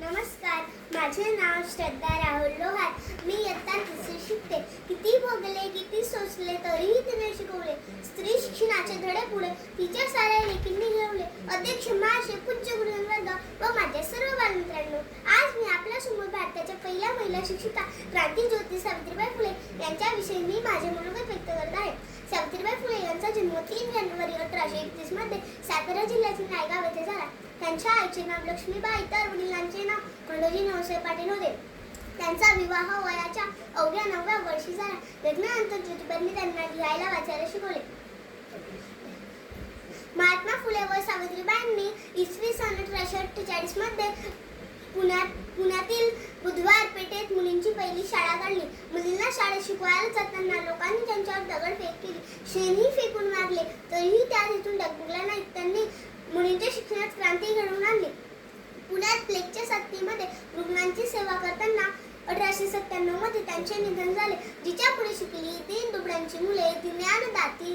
नमस्कार, माझे नाव श्रद्धा राहुल लोहार. मी इयत्ता 3री शिकते. किती भोगले किती सोसले तरीही तिने शिकवले. स्त्री शिक्षणाचे धडे पुढे तिच्या साऱ्या लेकींनी घेवले. अध्यक्ष महाशय, पूज्य गुरुवर्ग व माझ्या सर्व बालमित्रांनो, आज मी आपल्यासमोर भारताच्या पहिल्या महिला शिक्षिका क्रांतीज्योती सावित्रीबाई फुले यांच्याविषयी मी माझे मनोगत व्यक्त करत आहे. सावित्रीबाई फुले यांचा जन्म 3 जानेवारी 1831 मध्ये सातारा जिल्ह्यातील नायगाव येथे झाला. त्यांच्या आईचे नाव लक्ष्मीबाई तर वडिलांचे नाव खंडोजी नवसाहेब पाटील होते. त्यांचा विवाह वयाच्या अवघ्या 9व्या वर्षी झाला. लग्नानंतर ज्योतिबांनी त्यांना लिहायला वाचायला शिकवले. महात्मा फुले व सावित्रीबाईंनी इसवी सन 1848 मध्ये पुण्यातील बुधवार पेठेत मुलींची पहिली शाळा काढली. मुलींना शाळेत शिकवायला जाताना लोकांनी त्यांच्यावर दगडफेक केली. शेणही फेकून मारले तरीही त्या तिथून डगमगल्या नाहीत. त्यांनी मुलींच्या शिक्षणात क्रांती घडवून आणली. पुण्यात प्लेगच्या साथीमध्ये रुग्णांची सेवा करताना 1897 मध्ये त्यांचे निधन झाले. जिच्या पुढे शिकली 3 दुबळ्यांची मुले, ती ज्ञानदाती